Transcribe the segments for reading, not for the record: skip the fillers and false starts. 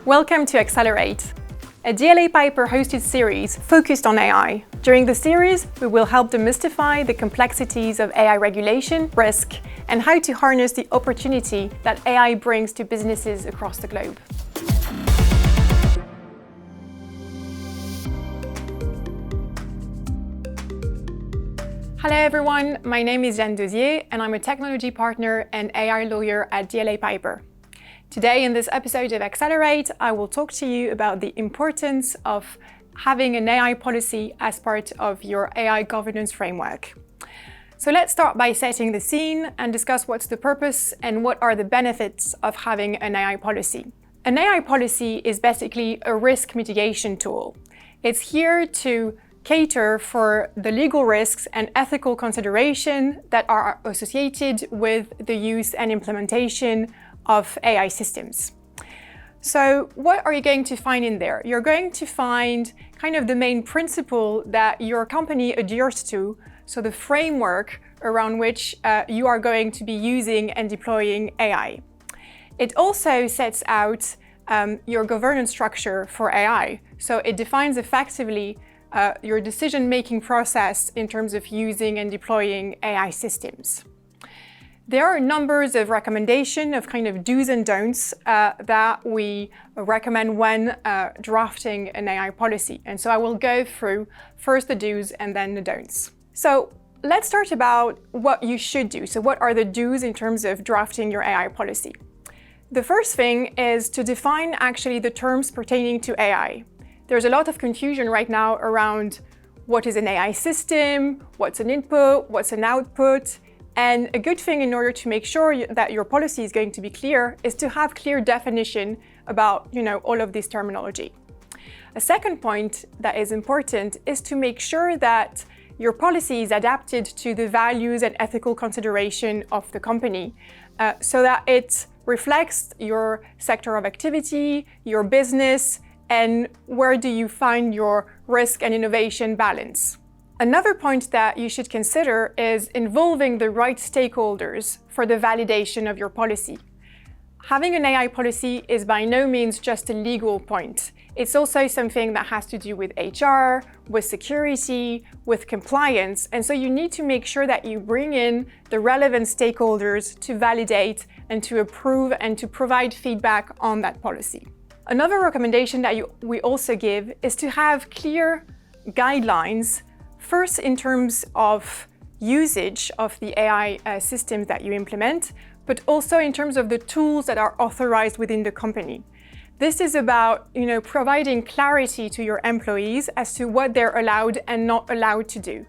Welcome to Accelerate, a DLA Piper hosted series focused on AI. During the series, we will help demystify the complexities of AI regulation, risk, and how to harness the opportunity that AI brings to businesses across the globe. Hello everyone, my name is Jeanne Dosier and I'm a technology partner and AI lawyer at DLA Piper. Today in this episode of Accelerate, I will talk to you about the importance of having an AI policy as part of your AI governance framework. So let's start by setting the scene and discuss what's the purpose and what are the benefits of having an AI policy. An AI policy is basically a risk mitigation tool. It's here to cater for the legal risks and ethical consideration that are associated with the use and implementation of AI systems. So what are you going to find in there? You're going to find kind of the main principle that your company adheres to, so the framework around which you are going to be using and deploying AI. It also sets out your governance structure for AI. So it defines effectively your decision-making process in terms of using and deploying AI systems. There are numbers of recommendations of kind of do's and don'ts that we recommend when drafting an AI policy. And so I will go through first the do's and then the don'ts. So let's start about what you should do. So what are the do's in terms of drafting your AI policy? The first thing is to define actually the terms pertaining to AI. There's a lot of confusion right now around what is an AI system, what's an input, what's an output. And a good thing in order to make sure that your policy is going to be clear is to have clear definition about, all of this terminology. A second point that is important is to make sure that your policy is adapted to the values and ethical consideration of the company so that it reflects your sector of activity, your business, and where do you find your risk and innovation balance. Another point that you should consider is involving the right stakeholders for the validation of your policy. Having an AI policy is by no means just a legal point. It's also something that has to do with HR, with security, with compliance, and so you need to make sure that you bring in the relevant stakeholders to validate and to approve and to provide feedback on that policy. Another recommendation that we also give is to have clear guidelines, first in terms of usage of the AI systems that you implement, but also in terms of the tools that are authorized within the company. This is about, providing clarity to your employees as to what they're allowed and not allowed to do.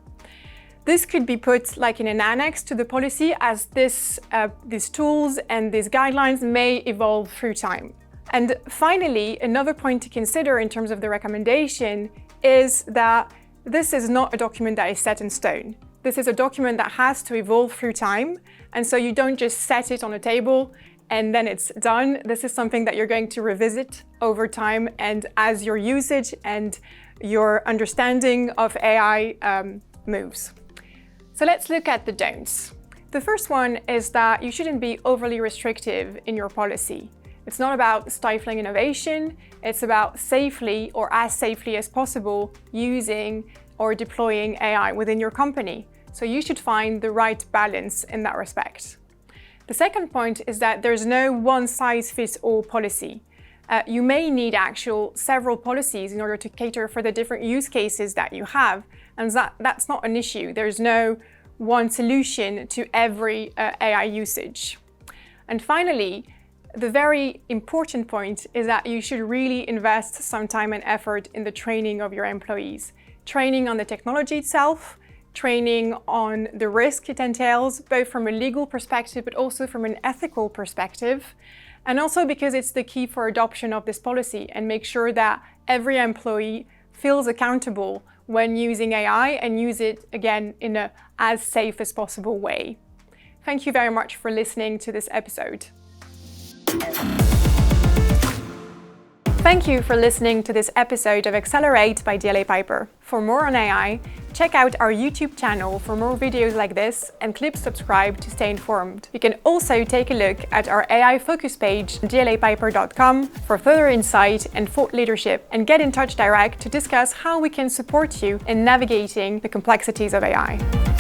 This could be put like in an annex to the policy, as these tools and these guidelines may evolve through time. And finally, another point to consider in terms of the recommendation is that this is not a document that is set in stone. This is a document that has to evolve through time, and so you don't just set it on a table and then it's done. This is something that you're going to revisit over time and as your usage and your understanding of AI moves. So let's look at the don'ts. The first one is that you shouldn't be overly restrictive in your policy. It's not about stifling innovation, it's about safely or as safely as possible using or deploying AI within your company. So you should find the right balance in that respect. The second point is that there's no one-size-fits-all policy. You may need several policies in order to cater for the different use cases that you have, and that's not an issue. There's no one solution to every AI usage. And finally, the very important point is that you should really invest some time and effort in the training of your employees. Training on the technology itself, training on the risk it entails, both from a legal perspective, but also from an ethical perspective. And also because it's the key for adoption of this policy, and make sure that every employee feels accountable when using AI and use it, again, in an as safe as possible way. Thank you very much for listening to this episode. Thank you for listening to this episode of Accelerate by DLA Piper. For more on AI, check out our YouTube channel for more videos like this and click subscribe to stay informed. You can also take a look at our AI focus page on dlapiper.com for further insight and thought leadership, and get in touch direct to discuss how we can support you in navigating the complexities of AI.